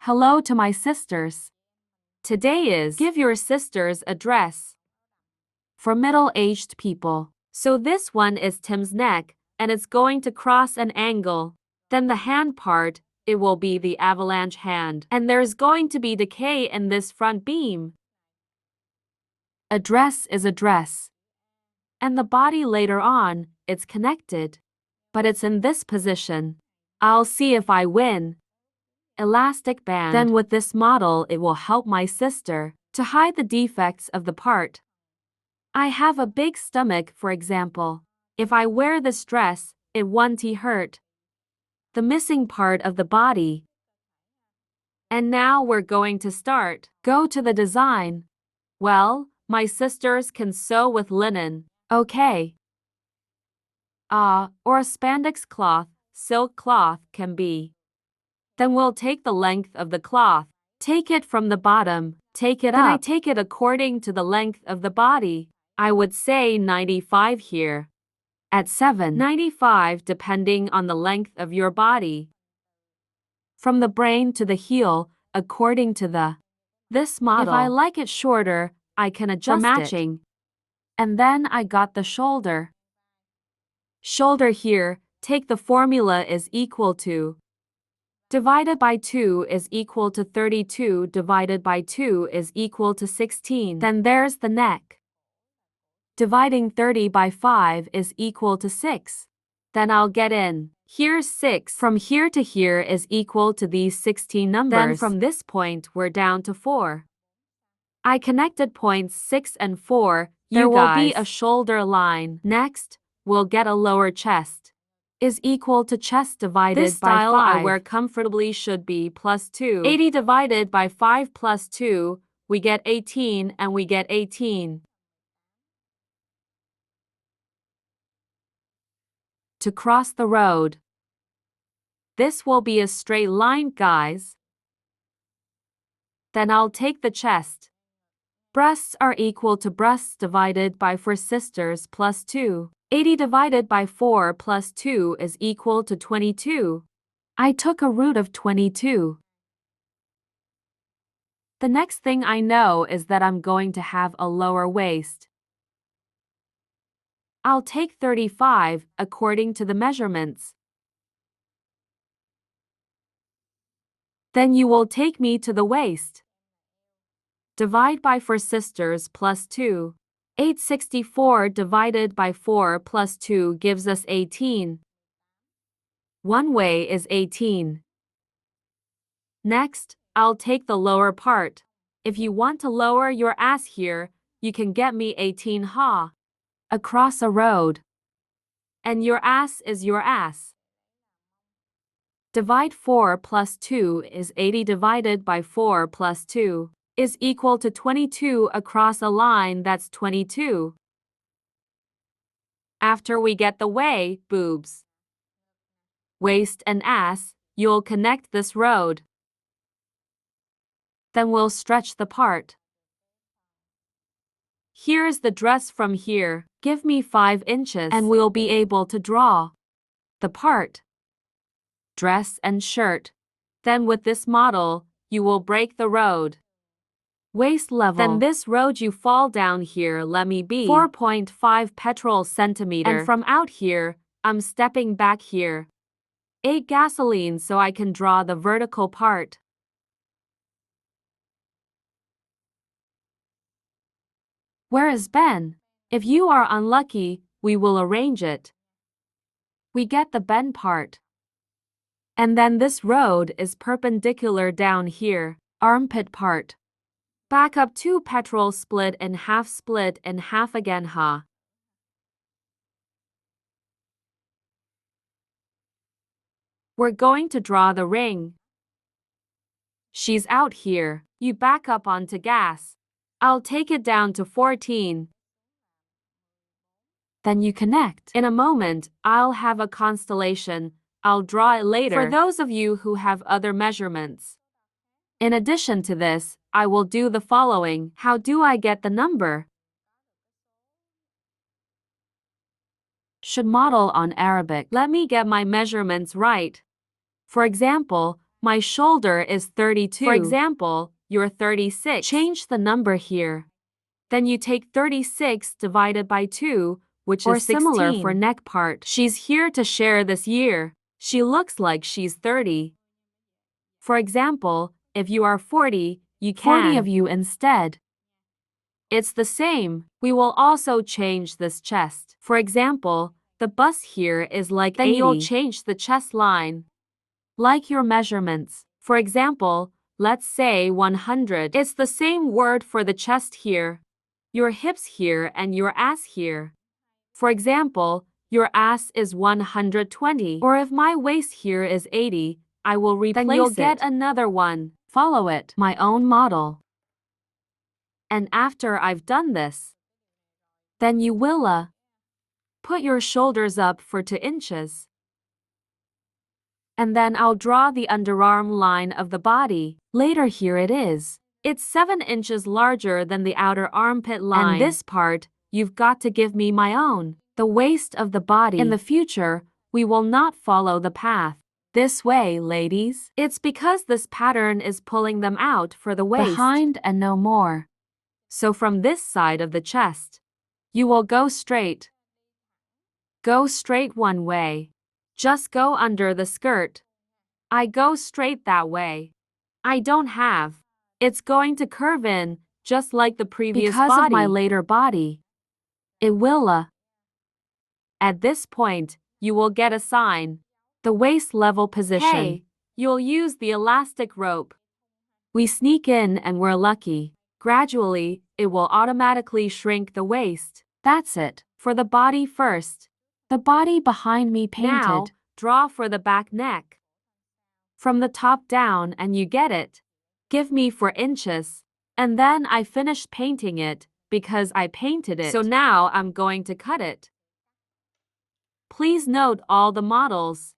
Hello to my sisters. Today is give your sisters a dress for middle-aged people. So this one is Tim's neck, and it's going to cross an angle. Then the hand part, it will be the avalanche hand, and there's going to be decay in this front beam. A dress is a dress. And the body later on, it's connected. But it's in this position. I'll see if I win. Elastic band. Then with this model, it will help my sister to hide the defects of the part. I have a big stomach, for example. If I wear this dress, it won't hurt the missing part of the body. And now we're going to start. Go to the design. Well, my sisters can sew with linen. Okay. Or a spandex cloth, silk cloth can be. Then we'll take the length of the cloth. Take it from the bottom, take it up. Then I take it according to the length of the body. I would say 95 here. At 7.95 depending on the length of your body. From the brain to the heel, according to this model. If I like it shorter, I can adjust for matching. And then I got the shoulder. Shoulder here, take the formula is equal to divided by 2 is equal to 32 divided by 2 is equal to 16. Then there's the neck. Dividing 30 by 5 is equal to 6. Then I'll get in. Here's 6. From here to here is equal to these 16 numbers. Then from this point we're down to 4. I connected points 6 and 4. There will be a shoulder line. Next, we'll get a lower chest. Is equal to chest divided by 5. This style I wear comfortably should be plus 2. 80 divided by 5 plus 2, we get 18 and we get 18. To cross the road. This will be a straight line, guys. Then I'll take the chest. Breasts are equal to breasts divided by 4 sisters plus 2. 80 divided by 4 plus 2 is equal to 22. I took a root of 22. The next thing I know is that I'm going to have a lower waist. I'll take 35 according to the measurements. Then you will take me to the waist. Divide by 4 sisters plus 2. 864 divided by 4 plus 2 gives us 18. One way is 18. Next, I'll take the lower part. If you want to lower your ass here, you can get me 18 ha. Across a road. And your ass is your ass. Divide 4 plus 2 is 80 divided by 4 plus 2. Is equal to 22 across a line that's 22. After we get the way, boobs, waist and ass, you'll connect this road. Then we'll stretch the part. Here's the dress from here. Give me 5 inches and we'll be able to draw the part. Dress and shirt. Then with this model, you will break the road. Waist level. Then this road you fall down here let me be 4.5 petrol centimeter. And from out here, I'm stepping back here. 8 gasoline so I can draw the vertical part. Where is Ben? If you are unlucky, we will arrange it. We get the Ben part. And then this road is perpendicular down here, armpit part. Back up 2 petrol split in half again ha. We're going to draw the ring. She's out here. You back up onto gas. I'll take it down to 14. Then you connect. In a moment, I'll have a constellation. I'll draw it later for those of you who have other measurements. In addition to this, I will do the following. How do I get the number? Should model on Arabic. Let me get my measurements right. For example, My shoulder is 32. For example, you're 36. Change the number here. Then you take 36 divided by 2, which is 16. Similar for neck part. She's here to share this year. She looks like she's 30. For example, if you are 40, you can 40 of you instead. It's the same. We will also change this chest. For example, the bust here is like then 80. You'll change the chest line. Like your measurements. For example, let's say 100. It's the same word for the chest here, your hips here and your ass here. For example, your ass is 120. Or if my waist here is 80, I will replace it. Then you'll get another one. Follow it. My own model. And after I've done this, then you will put your shoulders up for 2 inches. And then I'll draw the underarm line of the body. Later here it is. It's 7 inches larger than the outer armpit line. And this part, you've got to give me my own. The waist of the body. In the future, we will not follow the path this way, ladies. It's because this pattern is pulling them out for the waist. Behind and no more. So from this side of the chest, you will go straight. Go straight one way. Just go under the skirt. I go straight that way. I don't have. It's going to curve in, just like the previous body. Because of my later body. It will. At this point, you will get a sign. The waist level position. Hey, you'll use the elastic rope. We sneak in and we're lucky. Gradually, it will automatically shrink the waist. That's it. For the body first. The body behind me painted. Now, draw for the back neck. From the top down and you get it. Give me 4 inches. And then I finished painting it because I painted it. So now I'm going to cut it. Please note all the models.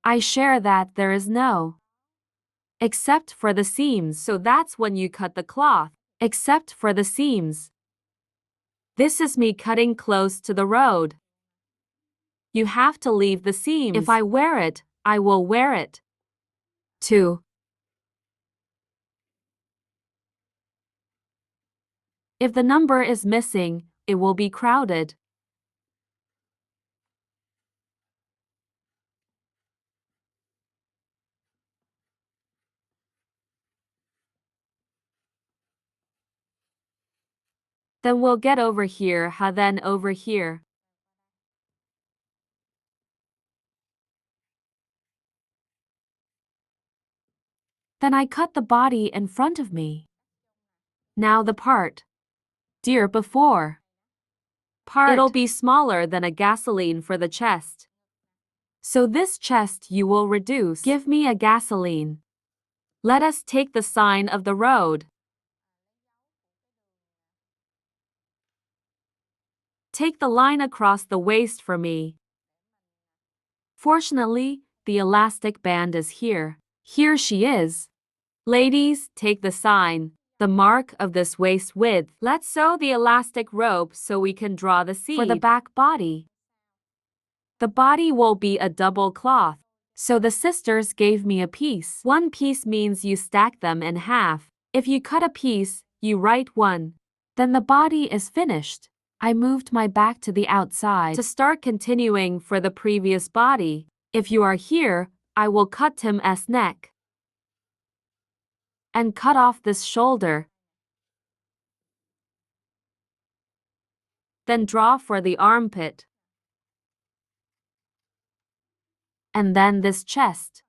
I share that there is no. Except for the seams. So that's when you cut the cloth. Except for the seams. This is me cutting close to the road. You have to leave the seams. If I wear it, I will wear it. 2. If the number is missing, it will be crowded. Then we'll get over here, then over here. Then I cut the body in front of me. Now the part. Dear before. Part. It'll be smaller than a gasoline for the chest. So this chest you will reduce. Give me a gasoline. Let us take the sign of the road. Take the line across the waist for me. Fortunately, the elastic band is here. Here she is. Ladies, take the sign, the mark of this waist width. Let's sew the elastic rope so we can draw the seed. For the back body. The body will be a double cloth. So the sisters gave me a piece. 1 piece means you stack them in half. If you cut a piece, you write 1. Then the body is finished. I moved my back to the outside to start continuing for the previous body. If you are here, I will cut Tim's neck. And cut off this shoulder. Then draw for the armpit. And then this chest.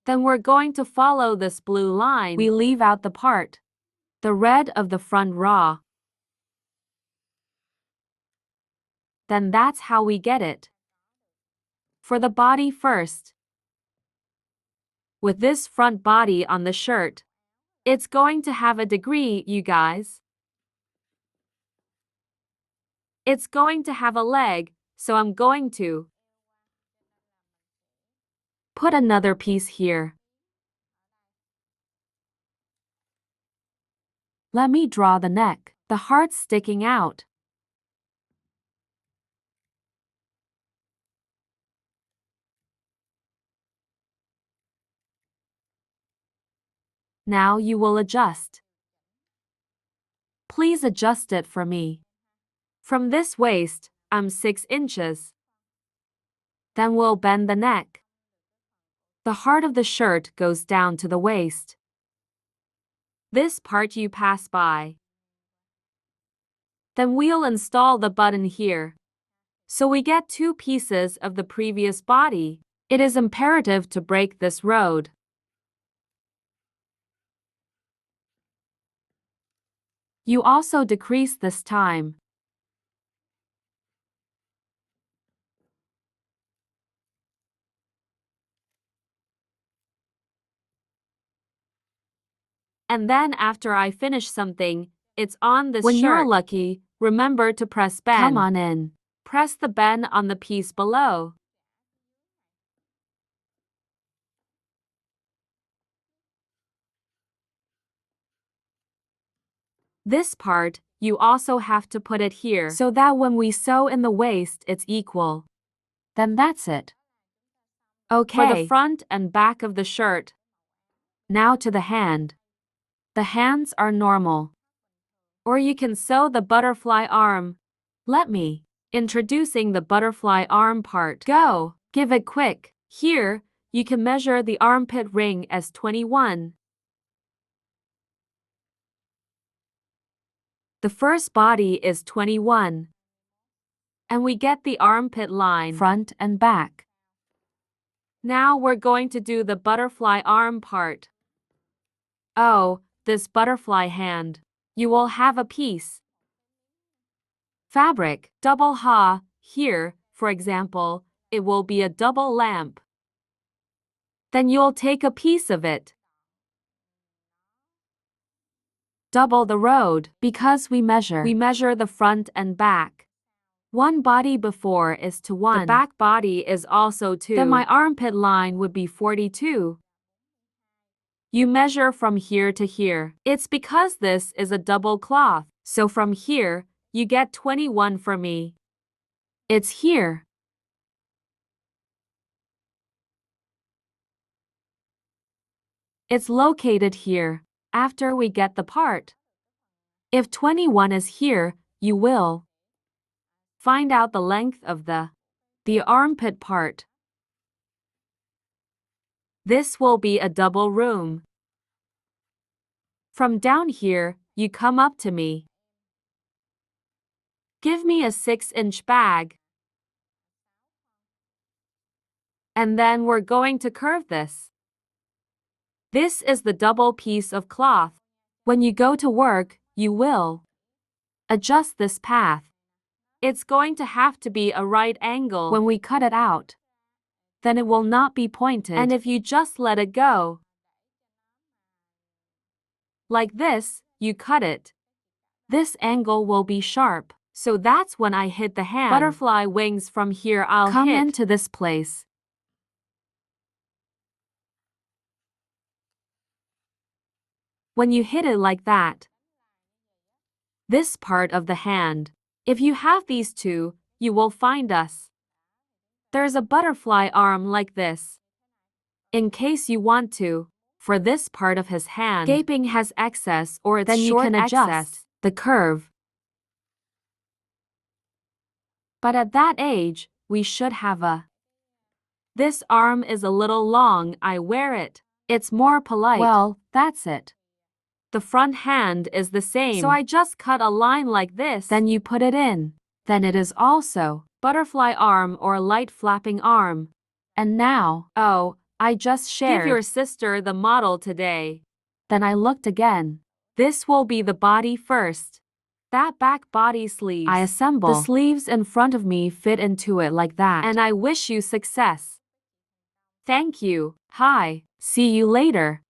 Then we're going to follow this blue line. We leave out the part. The red of the front raw. Then that's how we get it. For the body first. With this front body on the shirt. It's going to have a degree, you guys. It's going to have a leg, so I'm going to put another piece here. Let me draw the neck, the heart sticking out. Now you will adjust. Please adjust it for me. From this waist, I'm 6 inches. Then we'll bend the neck. The heart of the shirt goes down to the waist. This part you pass by. Then we'll install the button here. So we get 2 pieces of the previous body. It is imperative to break this road. You also decrease this time. And then after I finish something, it's on this shirt. When you're lucky, remember to press bend. Come on in. Press the bend on the piece below. This part, you also have to put it here so that when we sew in the waist it's equal. Then that's it. Okay. For the front and back of the shirt. Now to the hand. The hands are normal. Or you can sew the butterfly arm. Let me. Introducing the butterfly arm part. Go. Give it quick. Here, you can measure the armpit ring as 21. The first body is 21. And we get the armpit line, front and back. Now we're going to do the butterfly arm part. Oh, this butterfly hand. You will have a piece. Fabric, double ha. Here, for example, it will be a double lamp. Then you'll take a piece of it. Double the road, because we measure the front and back. One body before is to 1. The back body is also 2. Then my armpit line would be 42. You measure from here to here. It's because this is a double cloth. So from here, you get 21 for me. It's here. It's located here, after we get the part. If 21 is here, you will find out the length of the armpit part. This will be a double room. From down here, you come up to me. Give me a 6-inch bag. And then we're going to curve this. This is the double piece of cloth. When you go to work, you will adjust this path. It's going to have to be a right angle when we cut it out. Then it will not be pointed. And if you just let it go, like this, you cut it. This angle will be sharp. So that's when I hit the hand. Butterfly wings from here I'll come into this place. When you hit it like that, this part of the hand, if you have these two, you will find us. There's a butterfly arm like this. In case you want to, for this part of his hand, gaping has excess or it's then short, you can adjust the curve. But at that age, we should have a. This arm is a little long, I wear it. It's more polite. Well, that's it. The front hand is the same. So I just cut a line like this. Then you put it in. Then it is also butterfly arm or light flapping arm. And now, oh, I just shared. Give your sister the model today. Then I looked again. This will be the body first. That back body sleeves. I assemble. The sleeves in front of me fit into it like that. And I wish you success. Thank you. Hi. See you later.